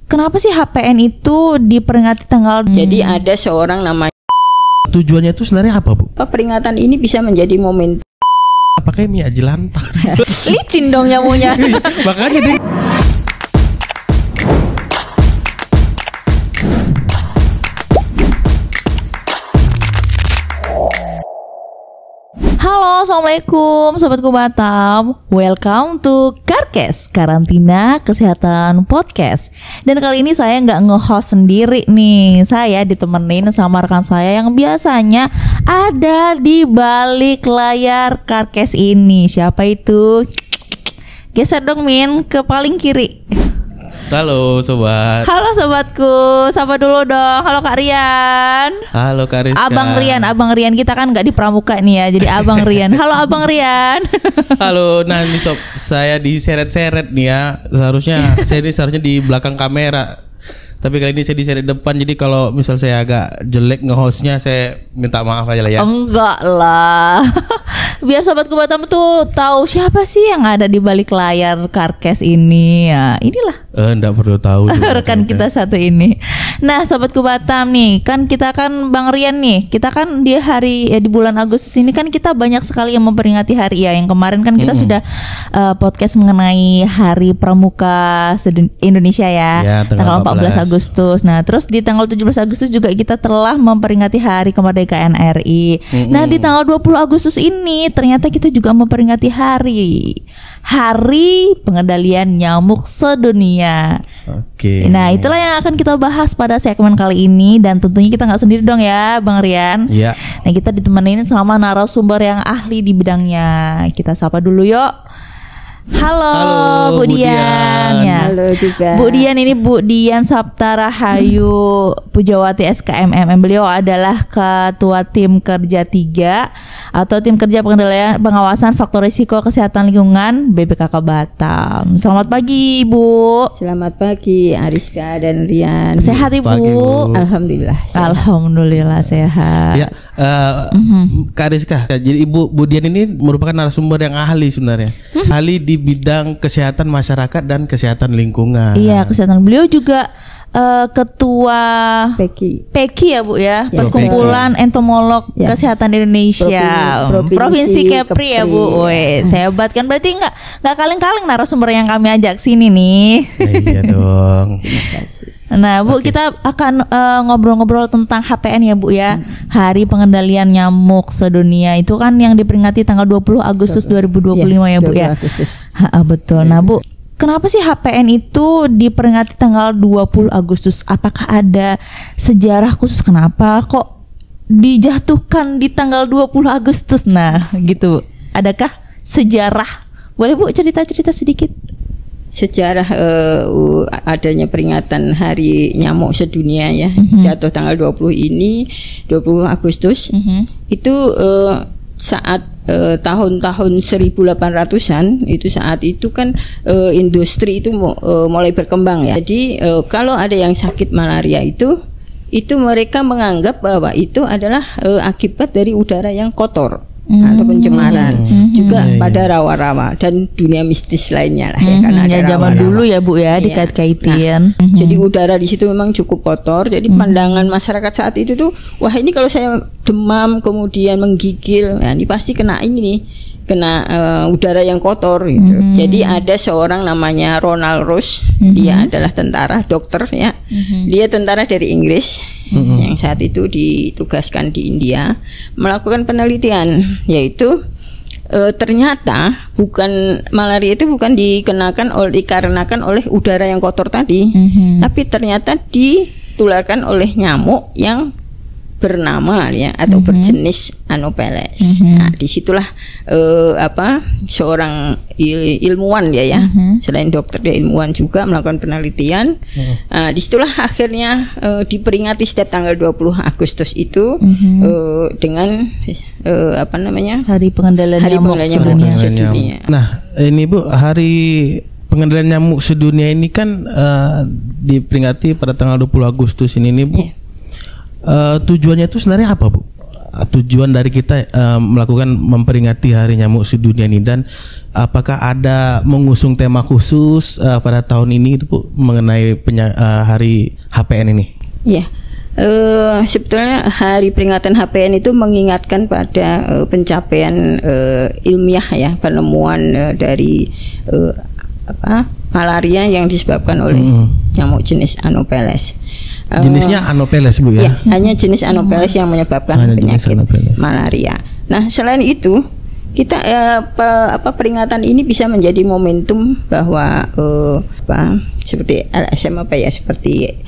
kenapa sih HPN itu diperingati tanggal? Jadi ada seorang namanya. Tujuannya itu sebenarnya apa, Bu? Peringatan ini bisa menjadi momen. Apakah minyak jelantah? Licin dong nyamuknya. Makanya dia. Halo, assalamualaikum sobatku Batam. Welcome to Karkes, Karantina Kesehatan Podcast. Dan kali ini saya nggak nge-host sendiri nih. Saya ditemenin sama rekan saya yang biasanya ada di balik layar Karkes ini. Siapa itu? Geser dong Min ke paling kiri. Halo sobat. Halo sobatku, sapa dulu dong. Halo Kak Rian. Halo Kak Rizka. Abang Rian kita kan nggak di pramuka nih ya, jadi Abang Rian. Halo Abang Rian. Halo, nah ini sob, saya diseret-seret nih ya. Saya seharusnya di belakang kamera. Tapi kali ini saya diseret depan. Jadi kalau misal saya agak jelek nge-hostnya, saya minta maaf aja lah ya. Enggak lah. Biar sobatku Batam tuh tahu siapa sih yang ada di balik layar Karkes ini. Ya, inilah. Enggak perlu tahu. Rekan kita satu ini. Nah, sobatku Batam nih, kan kita kan Bang Rian nih. Kita kan di di bulan Agustus ini kan kita banyak sekali yang memperingati hari ya. Yang kemarin kan kita sudah podcast mengenai Hari Pramuka Indonesia ya. Tanggal 14 Agustus. Nah, terus di tanggal 17 Agustus juga kita telah memperingati Hari Kemerdekaan RI. Nah, di tanggal 20 Agustus ini ternyata kita juga memperingati Hari Pengendalian Nyamuk Sedunia. Oke. Nah, itulah yang akan kita bahas pada segmen kali ini. Dan tentunya kita nggak sendiri dong ya Bang Rian. Iya. Nah, kita ditemenin sama narasumber yang ahli di bidangnya. Kita sapa dulu yuk. Halo Bu Dian. Ya. Halo juga. Bu Dian ini Bu Dian Sapta Rahayu Pujawati SKMMM. Beliau adalah Ketua Tim Kerja 3 atau Tim Kerja Pengawasan Faktor Risiko Kesehatan Lingkungan BPKK Batam. Selamat pagi Ibu. Selamat pagi Ariska dan Rian. Sehat Ibu? Pagi, Bu. Alhamdulillah sehat. Alhamdulillah sehat. Ya, Kak Rizka. Jadi Ibu Bu Dian ini merupakan narasumber yang ahli sebenarnya. Ahli di bidang kesehatan masyarakat dan kesehatan lingkungan. Iya, kesehatan. Beliau juga ketua PEKI ya Bu ya, Perkumpulan Entomolog Kesehatan Indonesia, Provinsi Kepri ya Bu. Woi, hebat kan, berarti nggak kaleng-kaleng narasumber yang kami ajak sini nih. Iya dong. Terima kasih. Nah Bu, kita akan ngobrol-ngobrol tentang HPN ya Bu ya, Hari Pengendalian Nyamuk Sedunia. Itu kan yang diperingati tanggal 20 Agustus 2025 ya Bu ya. Betul. Nah Bu, kenapa sih HPN itu diperingati tanggal 20 Agustus? Apakah ada sejarah khusus kenapa kok dijatuhkan di tanggal 20 Agustus? Nah gitu, adakah sejarah? Boleh Bu cerita-cerita sedikit? Sejarah adanya peringatan Hari Nyamuk Sedunia ya, jatuh tanggal 20 ini 20 Agustus itu saat tahun-tahun 1800-an itu, saat itu kan industri itu mulai berkembang ya. Jadi kalau ada yang sakit malaria itu mereka menganggap bahwa itu adalah akibat dari udara yang kotor atau pencemaran juga pada rawa-rawa dan dunia mistis lainnya lah ya, karena ada zaman dulu ya Bu ya, dikait-kaitin. Nah, jadi udara di situ memang cukup kotor. Jadi pandangan masyarakat saat itu tuh, wah ini kalau saya demam kemudian menggigil, ya ini pasti kena ini nih, kena udara yang kotor gitu. Jadi ada seorang namanya Ronald Ross, dia adalah tentara, dokter ya. Dia tentara dari Inggris yang saat itu ditugaskan di India melakukan penelitian, yaitu ternyata malaria itu bukan dikarenakan oleh udara yang kotor tadi, tapi ternyata ditularkan oleh nyamuk yang bernama ya atau berjenis Anopheles. Nah, disitulah seorang ilmuwan dia ya, selain dokter dia ilmuwan juga melakukan penelitian. Disitulah akhirnya diperingati setiap tanggal 20 Agustus itu dengan Hari Pengendalian Nyamuk Sedunia. Nah, ini Bu, Hari Pengendalian Nyamuk Sedunia ini kan diperingati pada tanggal 20 Agustus ini nih Bu. Tujuannya itu sebenarnya apa Bu? tujuan dari kita melakukan memperingati Hari Nyamuk Sedunia ini, dan apakah ada mengusung tema khusus pada tahun ini itu Bu mengenai Hari HPN ini? Ya. Sebetulnya hari peringatan HPN itu mengingatkan pada pencapaian ilmiah ya, penemuan dari malaria yang disebabkan oleh nyamuk jenis Anopheles. Jenisnya Anopheles Bu ya? Ya, hanya jenis Anopheles yang menyebabkan penyakit malaria. Nah, selain itu kita peringatan ini bisa menjadi momentum bahwa seperti LSM seperti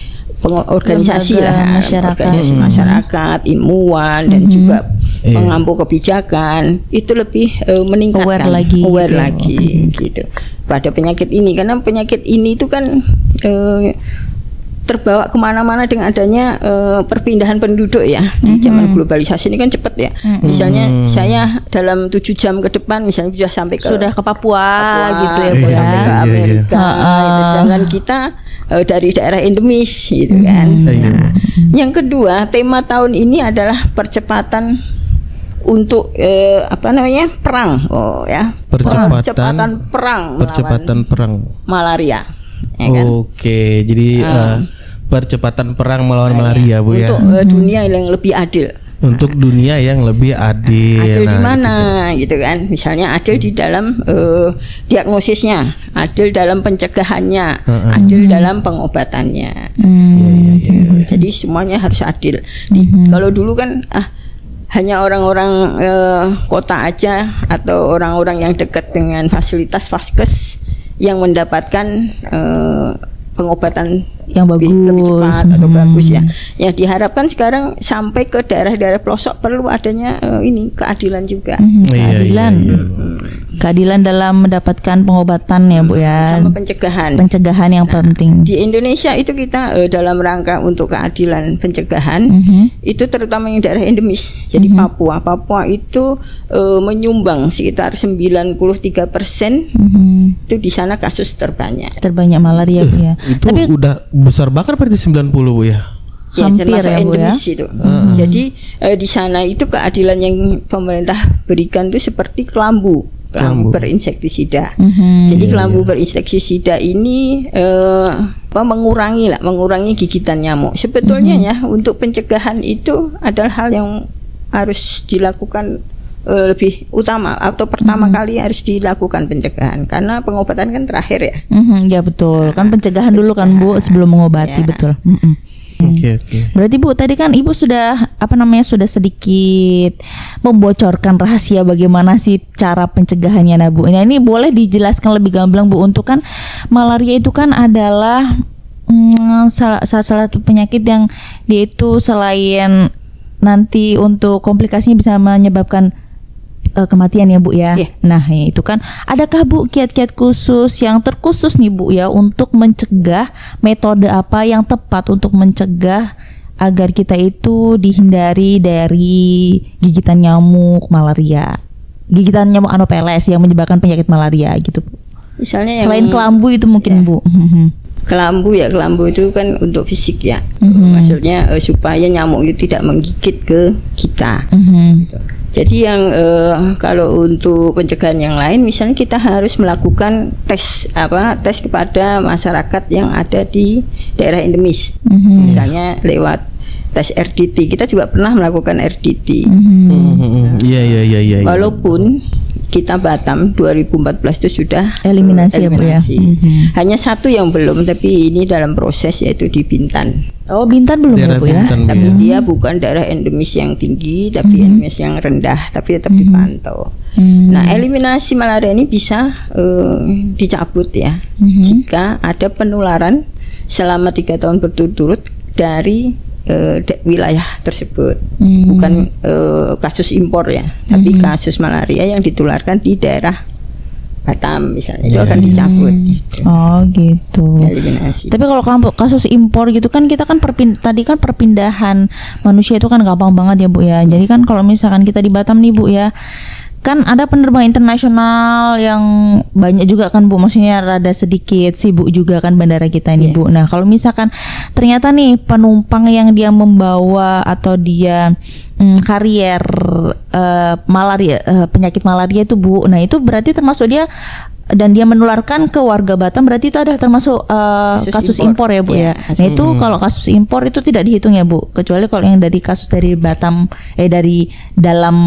organisasi lah, organisasi masyarakat, ilmuwan dan juga pengampu kebijakan itu lebih meningkatkan aware lagi gitu pada penyakit ini, karena penyakit ini itu kan terbawa kemana-mana dengan adanya perpindahan penduduk ya di zaman globalisasi ini kan cepat ya. Misalnya saya dalam 7 jam ke depan misalnya sudah ke Papua gitu ya, sampai ke Amerika. Itu sedangkan kita dari daerah endemis gitu kan. Nah, yang kedua, tema tahun ini adalah percepatan untuk perang. Percepatan perang malaria. Ya kan? Oke, jadi percepatan perang melawan malaria Bu ya. Untuk dunia yang lebih adil. Untuk dunia yang lebih adil. Adil di mana gitu kan? Misalnya adil di dalam diagnosisnya, adil dalam pencegahannya, adil dalam pengobatannya. Jadi semuanya harus adil. Kalau dulu kan hanya orang-orang kota aja atau orang-orang yang dekat dengan fasilitas vaskes yang mendapatkan pengobatan yang bagus, lebih cepat atau bagus ya. Yang diharapkan sekarang sampai ke daerah-daerah pelosok perlu adanya ini keadilan juga. Keadilan. Keadilan dalam mendapatkan pengobatan ya Bu ya. Sama pencegahan. Pencegahan yang penting. Di Indonesia itu kita dalam rangka untuk keadilan pencegahan itu terutama yang daerah endemis. Jadi Papua itu menyumbang sekitar 93% itu di sana kasus terbanyak malaria Bu ya. Itu tapi udah besar banget berarti 90 Bu ya. Ya, termasuk endemis itu. Jadi di sana itu keadilan yang pemerintah berikan itu seperti kelambu berinsektisida. Jadi kelambu berinsektisida ini mengurangi gigitan nyamuk. Sebetulnya ya untuk pencegahan itu adalah hal yang harus dilakukan lebih utama atau pertama kali harus dilakukan pencegahan, karena pengobatan kan terakhir ya. Ya betul, kan pencegahan dulu kan Bu sebelum mengobati betul. Oke. Berarti Bu tadi kan Ibu sudah sudah sedikit membocorkan rahasia bagaimana sih cara pencegahannya nah Bu. Nah, ini boleh dijelaskan lebih gamblang Bu, untuk kan malaria itu kan adalah salah satu penyakit yang dia itu selain nanti untuk komplikasinya bisa menyebabkan kematian ya Bu ya. Nah itu kan adakah Bu kiat-kiat khusus yang terkhusus nih Bu ya untuk mencegah, metode apa yang tepat untuk mencegah agar kita itu dihindari dari gigitan nyamuk malaria, gigitan nyamuk Anopheles yang menyebabkan penyakit malaria gitu Bu. Misalnya selain kelambu itu mungkin Bu. Kelambu itu kan untuk fisik ya. Maksudnya supaya nyamuk itu tidak menggigit ke kita. Gitu. Jadi yang kalau untuk pencegahan yang lain, misalnya kita harus melakukan tes kepada masyarakat yang ada di daerah endemis. Misalnya lewat tes RDT. Kita juga pernah melakukan RDT. Iya. Walaupun kita Batam 2014 itu sudah eliminasi. Ya, hanya satu yang belum, tapi ini dalam proses, yaitu di Bintan. Oh, Bintan belum ya Bu ya? Tapi dia bukan daerah endemis yang tinggi, tapi endemis yang rendah, tapi tetap dipantau. Nah, eliminasi malaria ini bisa dicabut ya jika ada penularan selama 3 tahun berturut-turut dari wilayah tersebut. Bukan kasus impor ya, tapi kasus malaria yang ditularkan di daerah Batam misalnya, itu akan dicabut gitu. Oh gitu. Eliminasi. Tapi kalau kasus impor gitu kan kita kan tadi kan perpindahan manusia itu kan gampang banget ya Bu ya. Jadi kan kalau misalkan kita di Batam nih Bu ya, kan ada penerbangan internasional yang banyak juga kan Bu, maksudnya rada sedikit sibuk juga kan bandara kita ini Bu. Nah kalau misalkan ternyata nih penumpang yang dia membawa atau dia karier malaria, penyakit malaria itu Bu, nah itu berarti termasuk dia dan dia menularkan ke warga Batam, berarti itu adalah termasuk kasus impor ya Bu ya. Nah itu kalau kasus impor itu tidak dihitung ya Bu, kecuali kalau yang dari kasus dari Batam dari dalam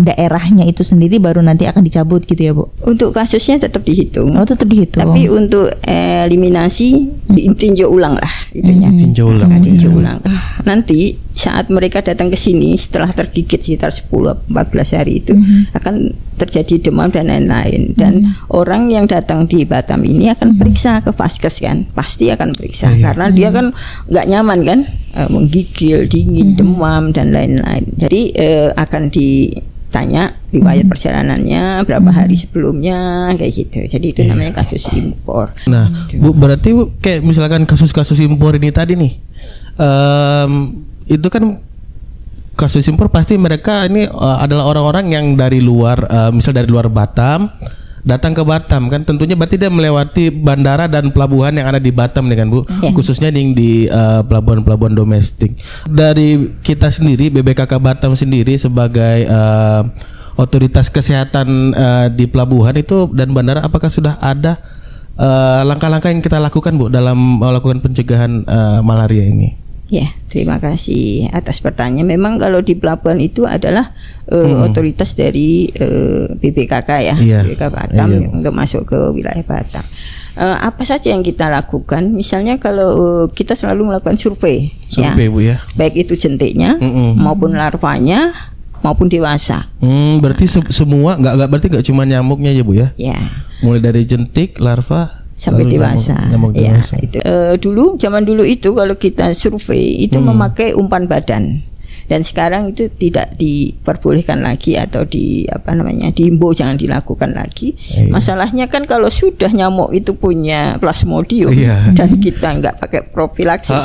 daerahnya itu sendiri baru nanti akan dicabut gitu ya Bu. Untuk kasusnya tetap dihitung. Oh tetap dihitung. Tapi untuk eliminasi ditinjau ulang lah itunya. Ditinjau ulang. Ditinjau ulang. Nanti saat mereka datang ke sini setelah tergigit sekitar 10-14 hari itu akan terjadi demam dan lain-lain, dan orang yang datang di Batam ini akan periksa ke Vaskes kan, pasti akan periksa karena dia kan nggak nyaman kan, menggigil, dingin, demam dan lain-lain. Jadi akan ditanya riwayat perjalanannya berapa hari sebelumnya kayak gitu. Jadi itu namanya kasus impor. Nah Bu, berarti Bu kayak misalkan kasus-kasus impor ini tadi nih, itu kan kasus impor pasti mereka ini adalah orang-orang yang dari luar, misal dari luar Batam datang ke Batam kan, tentunya berarti dia melewati bandara dan pelabuhan yang ada di Batam nih kan Bu, khususnya di pelabuhan-pelabuhan domestik. Dari kita sendiri BBKK Batam sendiri sebagai otoritas kesehatan di pelabuhan itu dan bandara, apakah sudah ada langkah-langkah yang kita lakukan Bu dalam melakukan pencegahan malaria ini? Ya, terima kasih atas pertanyaan. Memang kalau di pelabuhan itu adalah otoritas dari BBKK ya, BBKK Batam untuk masuk ke wilayah Batam. Apa saja yang kita lakukan? Misalnya kalau kita selalu melakukan survei ya, Bu ya, baik itu jentiknya maupun larvanya maupun dewasa. Berarti semua nggak berarti nggak cuma nyamuknya ya Bu ya? Ya. Mulai dari jentik, larva sampai dewasa. Nyamuk Ya, dewasa. itu. Zaman dulu itu kalau kita survei itu memakai umpan badan. Dan sekarang itu tidak diperbolehkan lagi atau dihimbau jangan dilakukan lagi. Masalahnya kan kalau sudah nyamuk itu punya plasmodium dan kita nggak pakai profilaksis,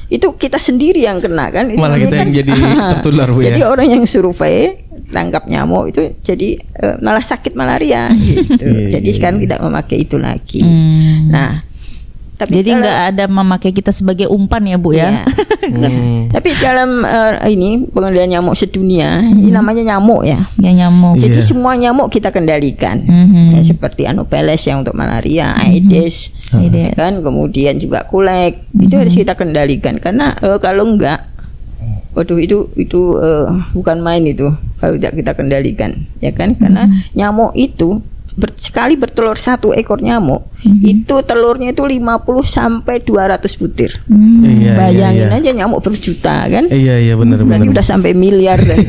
itu kita sendiri yang kena kan. Malah kita kan, yang jadi tertular Bu ya. Jadi orang yang survei tangkap nyamuk itu jadi malah sakit malaria gitu. Jadi sekarang tidak memakai itu lagi. Nah, tapi jadi nggak ada memakai kita sebagai umpan ya Bu ya. Tapi dalam ini pengendalian nyamuk sedunia, ini namanya nyamuk ya. Ya nyamuk. Jadi semua nyamuk kita kendalikan. Ya, seperti Anopheles yang untuk malaria, Aedes, ya kan, kemudian juga kulek, itu harus kita kendalikan karena kalau enggak, waduh itu bukan main itu kalau tidak kita kendalikan, ya kan? Karena nyamuk itu sekali bertelur satu ekor nyamuk itu telurnya itu 50 sampai 200 butir. Bayangin aja nyamuk berjuta kan? Iya benar. Berarti udah sampai miliar dan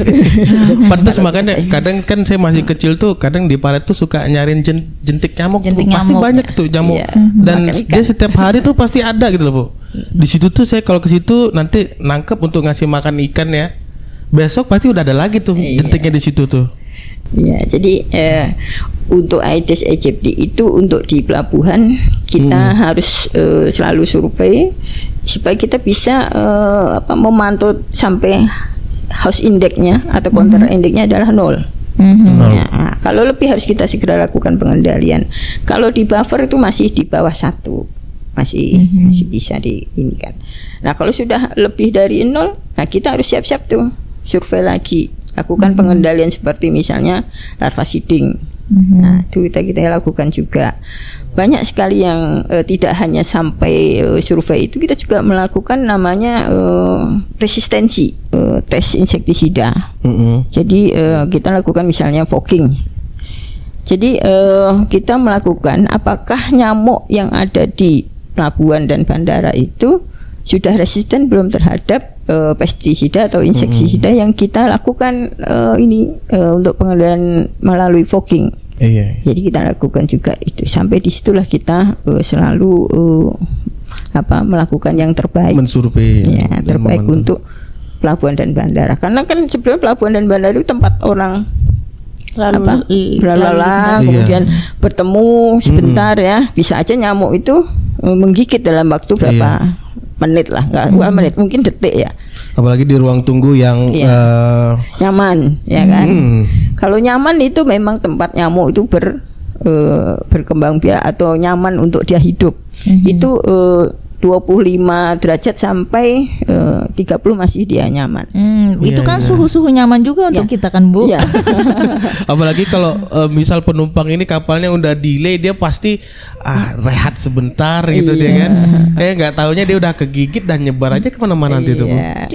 pantas makanya kadang kan saya masih kecil tuh kadang di paret tuh suka nyariin jentik nyamuk. Pasti banyak tuh nyamuk dan dia setiap hari tuh pasti ada gitu loh Bu. Di situ tuh saya kalau ke situ nanti nangkep untuk ngasih makan ikan ya. Besok pasti udah ada lagi tuh jentiknya di situ tuh. Ya, jadi untuk Aedes aegypti itu untuk di pelabuhan kita harus selalu survei supaya kita bisa memantau sampai house index-nya atau counter index-nya adalah 0. Ya, kalau lebih harus kita segera lakukan pengendalian. Kalau di buffer itu masih di bawah 1. Masih bisa diinikan. Nah, kalau sudah lebih dari 0, nah kita harus siap-siap tuh survei lagi. Lakukan pengendalian seperti misalnya larva seeding. Nah, itu kita lakukan juga. Banyak sekali yang tidak hanya sampai survei itu, kita juga melakukan namanya resistensi, tes insektisida. Jadi kita lakukan misalnya fogging. Jadi kita melakukan apakah nyamuk yang ada di pelabuhan dan bandara itu sudah resisten belum terhadap pestisida atau insektisida yang kita lakukan untuk pengendalian melalui fogging. Jadi kita lakukan juga itu. Sampai disitulah kita selalu melakukan yang terbaik, mensurvei ya, terbaik untuk pelabuhan dan bandara. Karena kan sebenarnya pelabuhan dan bandara itu tempat orang lalu kemudian bertemu sebentar ya, bisa aja nyamuk itu menggigit dalam waktu berapa menit lah, bukan menit, mungkin detik ya. Apalagi di ruang tunggu yang nyaman, ya kan. Kalau nyaman itu memang tempat nyamuk itu berkembang biak atau nyaman untuk dia hidup. Itu 25 derajat sampai 30 masih dia nyaman. Itu Iya, kan iya. suhu-suhu nyaman juga untuk kita kan, Bu. Iya. Apalagi kalau misal penumpang ini kapalnya udah delay, dia pasti rehat sebentar gitu dia kan. Nggak taunya dia udah kegigit dan nyebar aja kemana-mana nanti itu. Bu. Iya.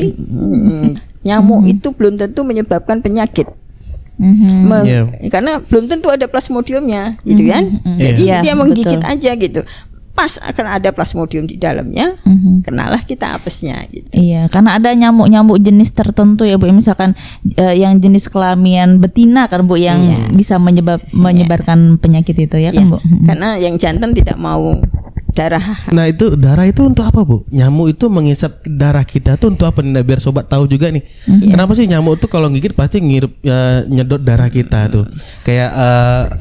Nyamuk itu belum tentu menyebabkan penyakit. Iya. Karena belum tentu ada plasmodiumnya, gitu kan? Jadi Iya, dia menggigit betul. aja gitu. Pas akan ada plasmodium di dalamnya, kenalah kita apesnya. Gitu. Iya, karena ada nyamuk-nyamuk jenis tertentu ya Bu. Misalkan yang jenis kelamin betina kan Bu, yang bisa menyebarkan penyakit itu ya kan Ya, Bu. karena yang jantan tidak mau darah. Nah itu darah itu untuk apa Bu? Nyamuk itu mengisap darah kita tuh untuk apa nih? Biar sobat tahu juga nih. Kenapa sih nyamuk tuh kalau gigit pasti ngirup nyedot darah kita tuh? Kayak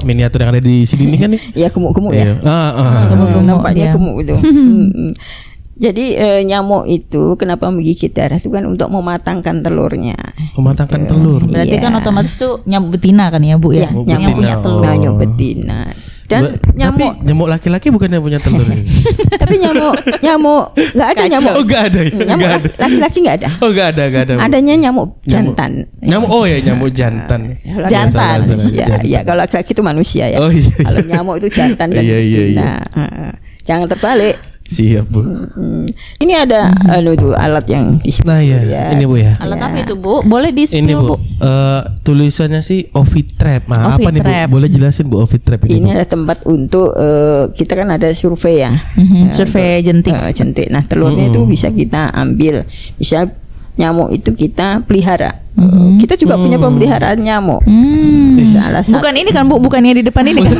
miniatur yang ada di sini nih kan nih. Ya gemuk-gemuk ya. Iya. Nampaknya gemuk itu. Jadi nyamuk itu kenapa menggigit darah itu kan untuk mematangkan telurnya. Mematangkan telur. Berarti Iya. kan otomatis tuh nyamuk betina kan ya Bu ya. Iya, Yang nyamuk punya betina. telur. Oh. Nyamuk betina. Dan nyamuk Tapi nyamuk laki-laki bukannya punya telur ini? tapi nyamuk nggak ada nyamuk. Oh nggak ada ya? Nyamuk Nggak ada. laki-laki nggak ada. Oh nggak ada. Bu. Adanya nyamuk jantan. Nyamuk nyamuk jantan. Jantan. Manusia. Ya, kalau laki-laki itu manusia ya. Oh, iya. Kalau nyamuk itu jantan dan Iya, iya, betina. Jangan terbalik. Siap Bu. Ini ada tuh alat yang di sini. Nah ya, ini Bu ya. Alat apa itu Bu? Boleh di Ini spill Bu, Bu. tulisannya sih Ovitrap. Nah, apa nih Bu? Ovitrap. Boleh jelasin Bu Ovitrap ini? Ini Bu? adalah tempat untuk kita kan ada survei ya. Survei jentik. Jentik. Nah, telurnya itu bisa kita ambil. Misal nyamuk itu kita pelihara. Kita juga punya pemeliharaan nyamuk. Salah satu. Bukan ini kan Bu, bukan yang di depan ini kan.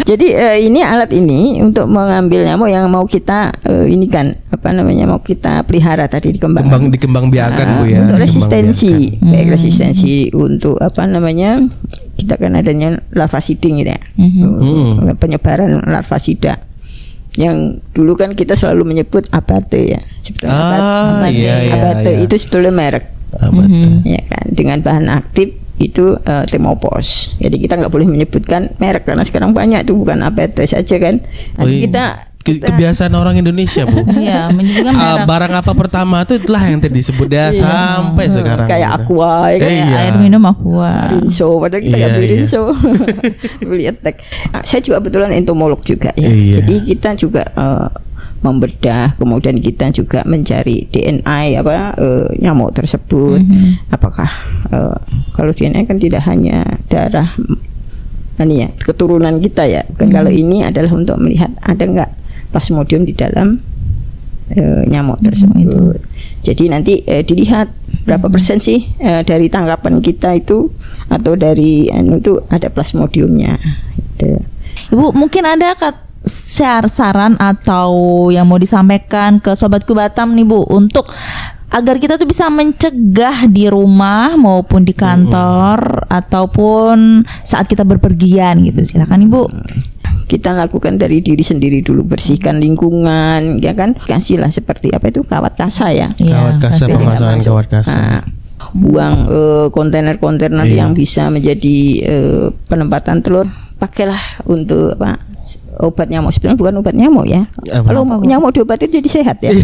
Jadi ini alat ini untuk mengambil nyamuk yang mau kita ini kan apa namanya mau kita pelihara tadi Dikembang biakan Bu ya. Untuk Dikembang resistensi, biakan. baik resistensi untuk apa namanya kita kan adanya larvasiding gitu ya, penyebaran larvasida. Yang dulu kan kita selalu menyebut abate ya, sebetulnya abate iya. itu sebetulnya merek, Betul. ya kan dengan bahan aktif itu Temopos. Jadi kita nggak boleh menyebutkan merek karena sekarang banyak itu bukan abate saja kan. Nanti kita kebiasaan orang Indonesia Bu. Iya, menyebutkan merek. Barang apa pertama itu itulah yang tadi disebut ya sampai sekarang. kayak gitu. Aqua ya kan. Kayak Iya. air minum Aqua. Rinso, padahal kita nggak Iya, beli iya. Rinso, beli Attack. Nah, saya juga kebetulan entomolog juga ya, Iya. jadi kita juga membedah, kemudian kita juga mencari DNA nyamuk tersebut, apakah kalau DNA kan tidak hanya darah, ini ya keturunan kita ya, kan kalau ini adalah untuk melihat ada nggak plasmodium di dalam nyamuk tersebut. Jadi nanti dilihat berapa persen sih dari tangkapan kita itu atau dari itu ada plasmodiumnya. Gitu. Ibu mungkin ada saran atau yang mau disampaikan ke Sobatku Batam nih Bu untuk agar kita tuh bisa mencegah di rumah maupun di kantor ataupun saat kita berpergian gitu. Silakan Ibu. Kita lakukan dari diri sendiri dulu, bersihkan lingkungan, ya kan? Kasihlah seperti apa itu kawat kasa ya. Kawat kasa, pasti. pemasangan kawat kasa. Nah, buang kontainer-kontainer yang bisa menjadi penempatan telur, pakailah untuk obat nyamuk. Sebenarnya bukan obat nyamuk ya. Kalau nyamuk diobatin jadi sehat ya.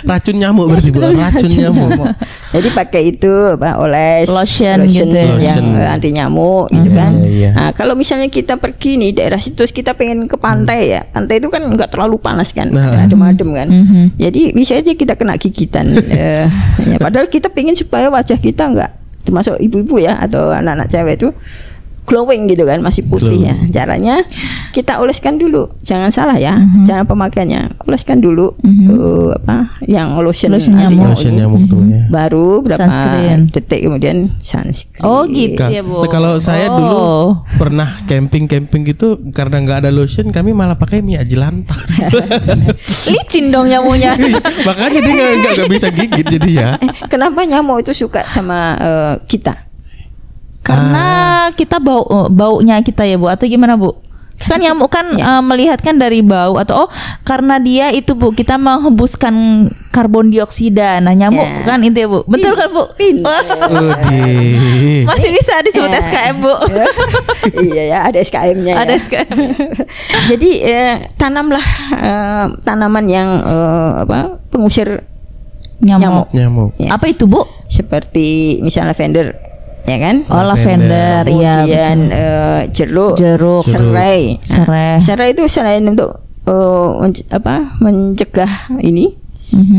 Racun nyamuk berarti Bu, racun nyamuk. Jadi pakai itu oles Lotion gitu. yang anti nyamuk gitu kan. Iya. Nah, kalau misalnya kita pergi nih daerah situ terus kita pengen ke pantai ya. Pantai itu kan nggak terlalu panas kan, adem-adem kan. Jadi bisa aja kita kena gigitan. Ya, padahal kita pengen supaya wajah kita nggak, termasuk ibu-ibu ya atau anak-anak cewek itu glowing gitu kan, masih putih ya. Caranya kita oleskan dulu, jangan salah ya, cara pemakaiannya oleskan dulu yang lotion anti nyamuk Lotion ini. nyamuk tuh ya. Baru berapa Sunscreen. detik kemudian sunscreen. Oh gitu ya Bu. Kalau saya dulu pernah camping gitu, karena nggak ada lotion, kami malah pakai minyak jelantah. Licin dong nyamuknya. Makanya dia nggak bisa gigit jadi ya. Kenapa nyamuk itu suka sama kita? Karena kita baunya kita ya Bu atau gimana Bu? Kan nyamuk kan melihat kan dari bau atau karena dia itu Bu, kita menghembuskan karbon dioksida. Nah, nyamuk kan itu ya Bu. Betul kan Bu? Masih bisa disebut SKM Bu. Iya ya, ada SKM-nya. Ada SKM. Jadi tanamlah tanaman yang pengusir nyamuk. Ya. Apa itu Bu? Seperti misalnya lavender, ya kan? Oh, lavender, iya. Kemudian jeruk, serai. Serai itu selain untuk mencegah ini,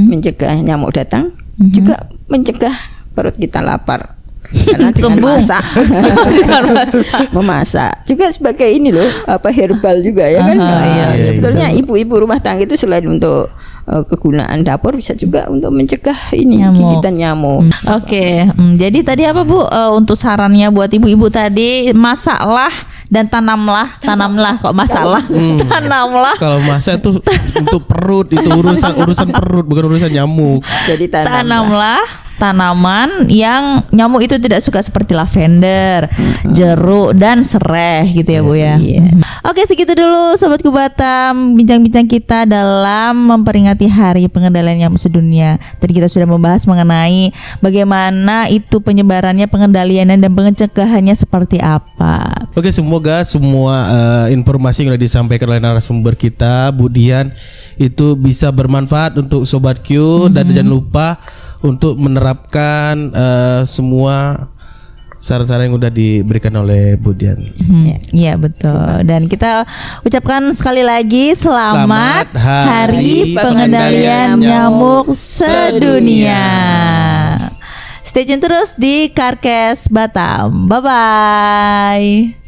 mencegah nyamuk datang, juga mencegah perut kita lapar. Karena dengan masak, memasak juga sebagai ini loh, herbal juga ya kan. Sebetulnya ibu-ibu rumah tangga itu selain untuk kegunaan dapur bisa juga untuk mencegah ini gigitan nyamuk. Oke, jadi tadi apa Bu untuk sarannya buat ibu-ibu tadi, masaklah dan tanamlah kok masalah. Tanamlah. Kalau masak itu untuk perut, itu urusan perut bukan urusan nyamuk. Jadi tanamlah tanaman yang nyamuk itu tidak suka seperti lavender, jeruk dan serai gitu ya Bu ya. Oke, segitu dulu Sobatku Batam bincang-bincang kita dalam memperingati Hari Pengendalian Nyamuk Sedunia. Tadi kita sudah membahas mengenai bagaimana itu penyebarannya, pengendaliannya dan pencegahannya seperti apa. Oke, semoga semua informasi yang sudah disampaikan oleh narasumber kita Bu Dian itu bisa bermanfaat untuk Sobat Q. Dan jangan lupa untuk menerapkan semua saran-saran yang udah diberikan oleh Bu Dian. Iya betul. Dan kita ucapkan sekali lagi selamat Hari Pengendalian Nyamuk Sedunia. Stay tune terus di Karkes Batam. Bye bye.